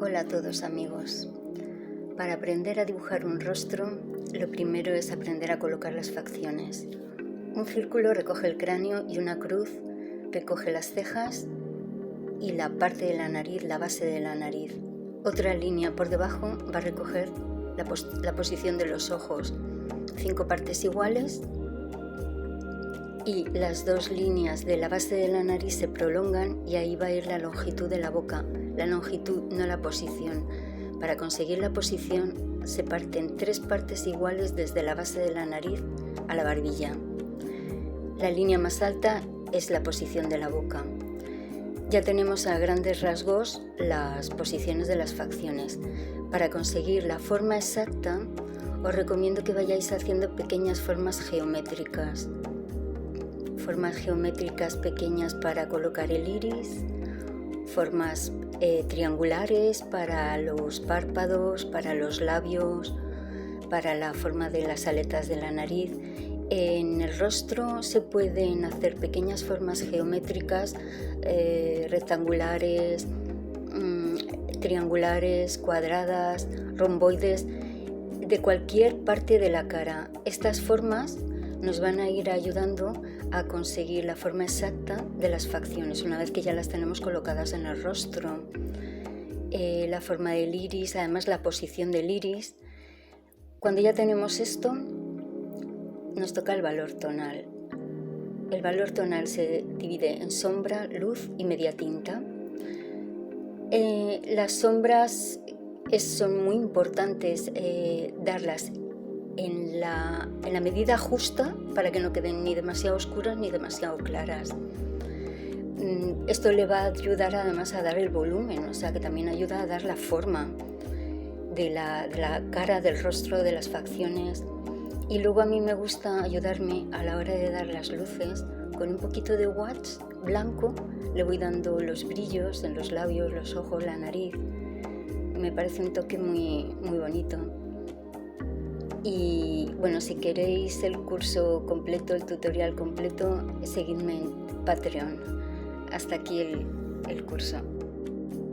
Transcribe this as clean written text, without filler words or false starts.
Hola a todos amigos. Para aprender a dibujar un rostro, lo primero es aprender a colocar las facciones. Un círculo recoge el cráneo y una cruz recoge las cejas y la parte de la nariz, la base de la nariz. Otra línea por debajo va a recoger la posición de los ojos. 5 partes iguales y las 2 líneas de la base de la nariz se prolongan y ahí va a ir la longitud de la boca. La longitud, no la posición. Para conseguir la posición se parten 3 partes iguales desde la base de la nariz a la barbilla. La línea más alta es la posición de la boca. Ya tenemos a grandes rasgos las posiciones de las facciones. Para conseguir la forma exacta, os recomiendo que vayáis haciendo pequeñas formas geométricas. Formas geométricas pequeñas para colocar el iris, formas triangulares para los párpados, para los labios, para la forma de las aletas de la nariz. En el rostro se pueden hacer pequeñas formas geométricas, rectangulares, triangulares, cuadradas, romboides, de cualquier parte de la cara. Estas formas nos van a ir ayudando a conseguir la forma exacta de las facciones una vez que ya las tenemos colocadas en el rostro. La forma del iris, además la posición del iris. Cuando ya tenemos esto, nos toca el valor tonal. El valor tonal se divide en sombra, luz y media tinta. Las sombras son muy importantes darlas en la medida justa para que no queden ni demasiado oscuras ni demasiado claras. Esto le va a ayudar además a dar el volumen, o sea que también ayuda a dar la forma de la cara, del rostro, de las facciones. Y luego a mí me gusta ayudarme a la hora de dar las luces con un poquito de wax blanco. Le voy dando los brillos en los labios, los ojos, la nariz. Me parece un toque muy, muy bonito. Y bueno, si queréis el curso completo, el tutorial completo, seguidme en Patreon. Hasta aquí el curso.